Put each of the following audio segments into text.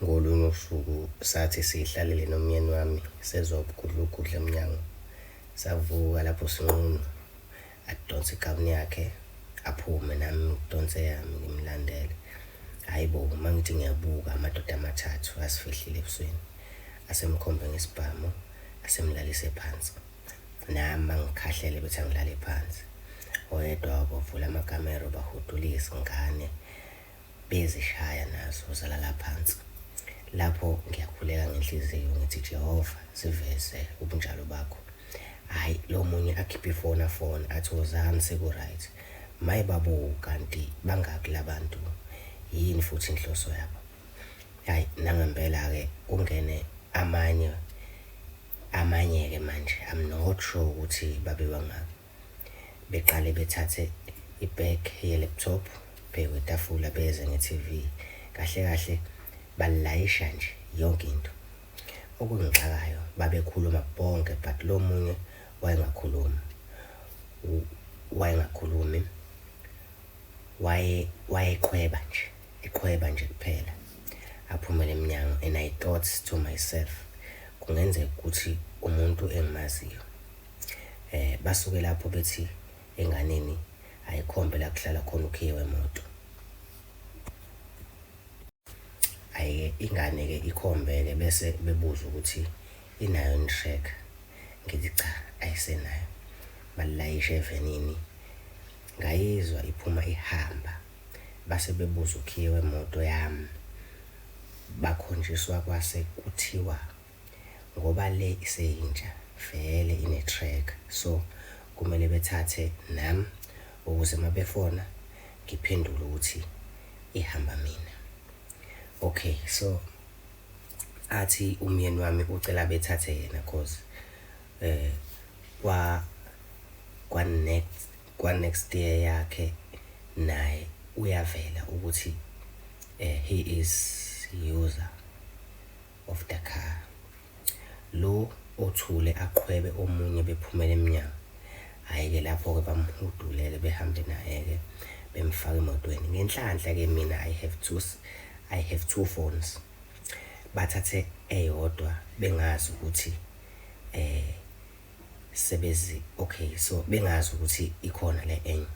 Ngolunye usuku sathi sihlalele nomyeni wami sezokudla ukudla emnyango. Savuka lapho sinqunu adonsa igawuni yakhe aphume nami ngidonse yami ngimlandele. Hhayi bo, uma ngithi ngiyabuka amadoda amathathu asifihlile ebusweni. Asemkhombe ngesibhamu, asemlalise phansi. Nami mangikhahlele bethi angilale phansi. Oyedwa wabo bavula amakamero bahudula izingane bezishaya nazo zalala phansi. Lapho ngiyakhuleka ngenhliziyo ngithi Jehova siveze ubunjalo bakho. Hhayi lo munye akhiphe ifoni athi wozani seku-right. Mayibabu kanti bangaki labantu yini futhi inhloso yabo. Hhayi nangempela-ke kungene amanye-ke manje I'm not sure ukuthi babe bangaki. Beqale bethathe ibag ye-laptop phezu kwetafula beze nge-TV. Kahle kahle balayisha nje yonke into. Okungixakayo babekhuluma bonke but lo munye wayengakhulumi. Wayeqhweba nje kuphela. Aphumele emnyango and I thought to myself, kungenzeka ukuthi umuntu engimaziyo. Basuke lapho bethi enganeni ayikhombe la kuhlala khona ukhiye wemoto. Ingane-ke ikhombe-ke bese bebuza ukuthi inayo yini i-tracker. Ngithi cha ayisenayo. Balayisha evenini ngayizwa iphuma ihamba. Base bebuza ukhiye wemoto yami. Bakhonjiswa kwase kuthiwa ngoba le iseyintsha vele ine-tracker, so kumele bethathe nami ukuze mabefona ngiphendule ukuthi ihamba mina. Okay, so athi umyeni wami ucela bethathe yena cause kwa-next year yakhe naye uyavela ukuthi he is user of the car. Lo othule aqhwebe omunye bephumela emnyango. Hhayi-ke lapho-ke bamhudulele behambe naye-ke bemfaka emotweni. Ngenhlanhla-ke mina I have two phones. Bathathe eyodwa bengazi ukuthi okay, so bengazi ukuthi ikhona le enye.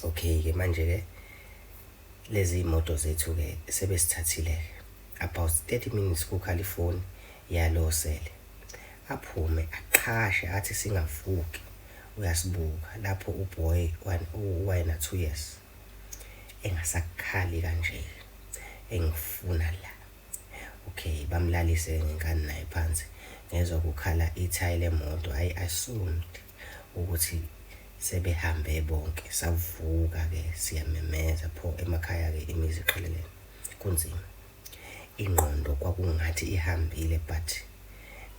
Okay-ke manje-ke lezi moto zethu-ke sebesithathile about 30 minutes kukhala ifoni yalo sele. Aphume aqhashe athi singavuki uyasibuka lapho uboy wayena 2 years engasakhali kanje engifuna la. Okay, bamlalise ngengane naye phansi. Ngezwa kukhala ithayi lemoto. I assumed ukuthi sebehambe bonke. Savuka-ke siyamemeza pho emakhaya-ke imizi iqhelelene. Kunzima. Ingqondo kwakungathi ihambile but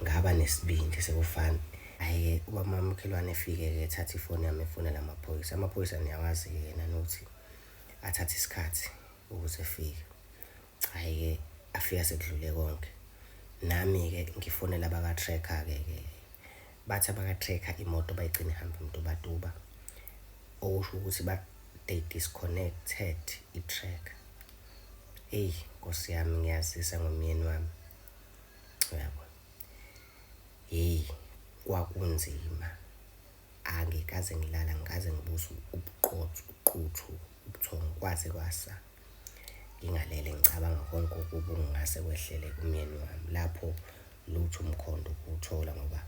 ngaba nesibindi sekufana. Hhayi-ke umakhelwane efike-ke ethatha ifoni yami efonela amaphoyisa. Amaphoyisa niyawazi-ke yena nokuthi athathe isikhathi ukuze efike. Hhayi-ke afika sekudlule konke. Nami-ke ngifonela abaka-tracker-ke. Bathi abaka-tracker imoto bayigcina ihamba imtubatuba. Okusho ukuthi they disconnected i-tracker. Eyi Nkosi yami ngiyazisa ngomyeni wami. Uyabo. Hey, kwakunzima. Angikaze ngilala ngikaze ngibuza ubuqotho ubuthongo kwaze kwasa. Ngingalele ngicabanga konke okubi ngase kwehlele kumyeni wami. Lapho lutho umkhondo kuwuthola ngoba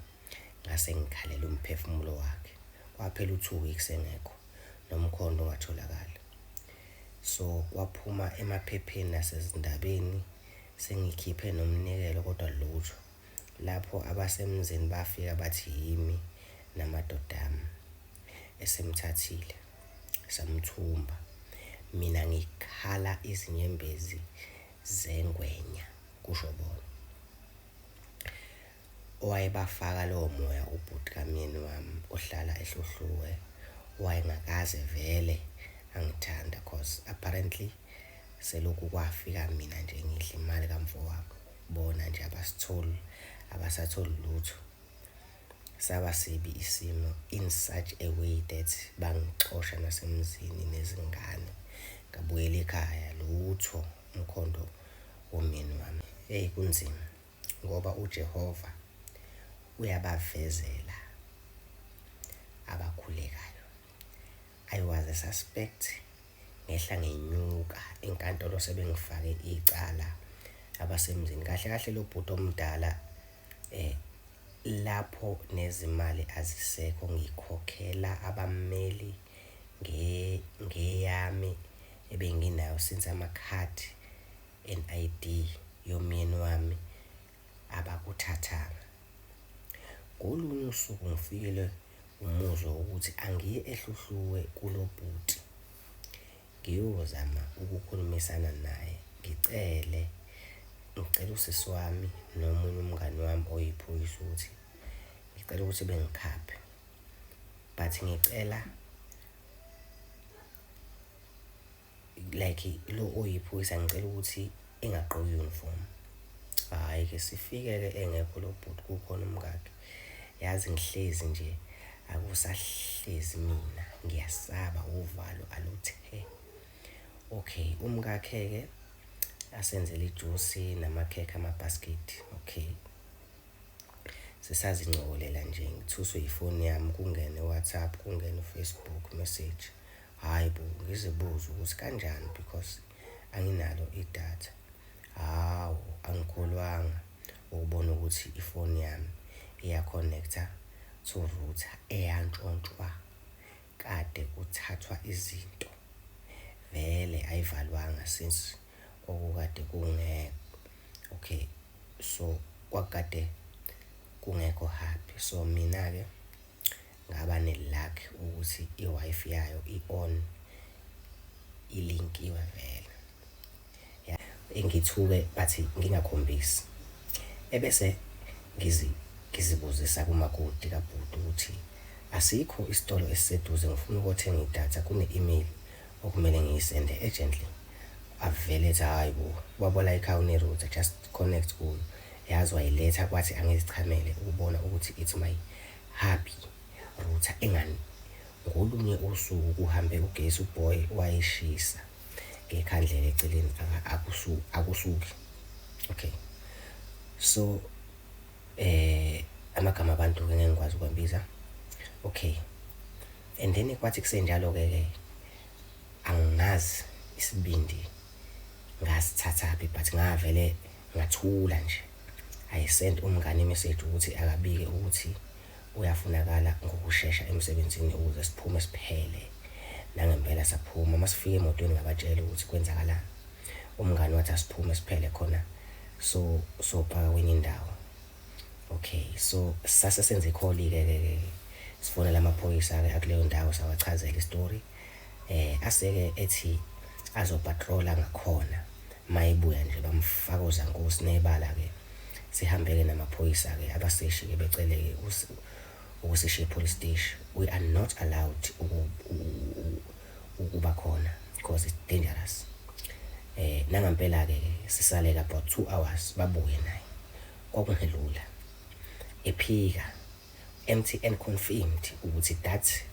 ngase ngikhalela umphefumulo wakhe. Kwaphela 2 weeks engekho nomkhondo ungatholakala. So kwaphuma emaphepheni nasezindabeni sengikhiphe nomnikelo kodwa lutho. Lapho abasemzini bafika bathi yimi namadoda ami esemthathile samthumba. Mina ngikhala izinyembezi zengwenya kusho bona. Owayebafaka lowo moya ubhuti kamyeni wami ohlala eHlohluwe wayengakaze vele angithanda cause apparently selokhu kwafika mina nje ngidla imali kamfowabo. Bona nje abasatholi lutho. Saba sibi isimo in such a way that bangixosha nasemzini nezingane. Ngabuyela ekhaya lutho umkhondo womyeni wami. Kunzima ngoba uJehova uyabavezela abakhulekayo. I was a suspect ngehla ngenyuka enkantolo sebengifake icala abasemzini. Kahle kahle lo bhuti omdala lapho nezimali azisekho ngikhokhela abammeli ngeyami ebenginayo since amakhadi and-ID yomyeni wami abakuthathanga. Ngolunye usuku ngifikele umuzwa ukuthi angiye ehluhluwe kulo bhuti ngiyozama ukukhulumisana naye, ngicela usisi wami nomunye umngani wami oyiphoyisa ukuthi ngicela ukuthi bengikhaphe, but ngicela like lo oyiphoyisa ngicela ukuthi engagqoki uniform. Hhayi ke sifike-ke engekho lo bhuti kukhona umkakhe. Yazi ngihlezi nje akusahlezi mina ngiyasaba uvalo aluthe. Okay, umkakhe-ke asenzele ijusi namakhekhe amabhaskithi. Okay, sisazincokolela nje ngithuswe ifoni yami kungene WhatsApp kungene Facebook message. Hayi bo, ngizibuza ukuthi kanjani because anginalo idatha. Hawu, angikholwanga ukubona ukuthi ifoni yami iya-connecta to router eyantshontshwa kade kuthathwa izinto. Vele ayivalwanga since okukade kungekho. Okay, so kwakade kungekho happy. So mina-ke ngaba ne-luck ukuthi i-Wi-Fi yayo i-on, ilinkiwe vele. Ngithuke bathi ngingakhombisi. Ebese ngizibuzisa kumakoti kabhuti ukuthi asikho isitolo esiseduze ngifuna ukuthenga idatha kune-email okumele ngiyisende urgently. Avele ethi hayi bo, wabola ikhaya une-router just connect kuyo. Yazi wayiletha kwathi angizichamele ukubona ukuthi it's my hubby router engani. Ngolunye usuku kuhambe ugesi uboy wayishisa ngekhandlela eceleni akusuki. Okay, so amagama abantu-ke ngeke ngikwazi ukwambiza. Okay, and then kwathi kusenjalo-ke angazi isibindi ngasithathaphi but ngavele ngathula nje. I sent umngane imessage ukuthi akabike ukuthi uyafunakala ngokushesha emsebenzini ukuze siphume siphele. Nangempela saphuma, masifika emotweni ngabatshela ukuthi kwenzakalani. Umngane wathi asiphume siphele khona so phaka kwenye indawo. Okay, so sase senze i-call-ke sifonela amaphoyisa-ke akuleyo ndawo sawachazela istory. Aseke ethi azopatrola ngakhona mayibuya nje bamfaka uzankosi nebala-ke sihambe-ke namaphoyisa-ke abaseshi-ke becele-ke ukusishiya e-police station. We are not allowed ukuba khona because it's dangerous. Nangempela-ke sisaleka about 2 hours babuye naye. Kwakungelula. Ephika MTN confirmed ukuthi that,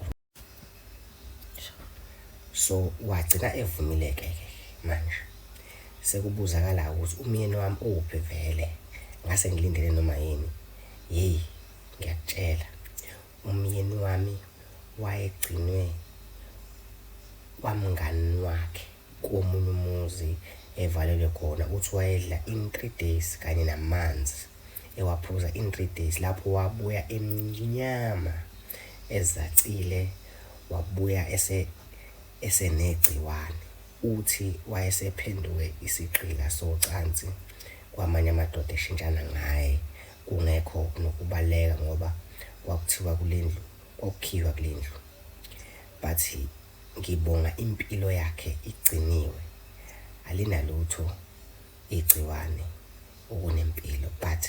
so wagcina evumileke-ke manje. Sekubuzakala ukuthi umyeni wami uphi vele. Ngase ngilindele noma yini. Yeyi, ngiyakutshela umyeni wami wayegcinwe kwamngani wakhe komunye umuzi evalelwe khona. Uthi wayedla in 3 days kanye namanzi ewaphuza in 3 days. Lapho wabuya emnyama ezacile, wabuya esenegciwane. Uthi wayesephenduke isigqila socansi kwamanye amadoda eshintshana ngaye kungekho nokubaleka ngoba kwakuthiwa kulendlu kwakukhiwa kulendlu. But ngibonga impilo yakhe igciniwe, alinalutho igciwane okunempilo. But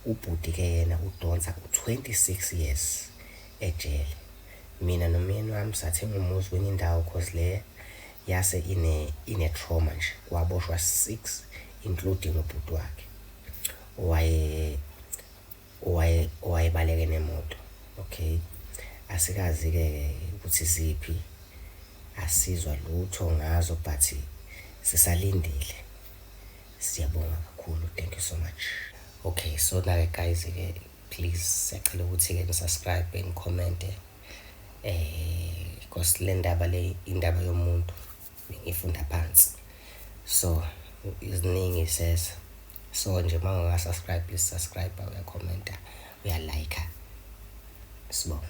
ubhuti-ke yena udonsa 26 years ejele. Mina nomyeni wami sathenga umuzi kwenye indawo cause le yase ine-trauma nje. Kwaboshwa 6 including ubhuti wakhe owayebaleke nemoto. Okay, asikazi-ke ukuthi ziphi, asizwa lutho ngazo but sisalindile Siyabonga kakhulu, thank you so much. Okay, so na-ke guys-ke please siyacela ukuthi-ke nisubscribe ni-comment because le ndaba le indaba yomuntu ngifunda phansi, so iziningi sesa. So nje uma ungasubscribe, please subscribe, uyakhomenta, uyalike. Sibonga.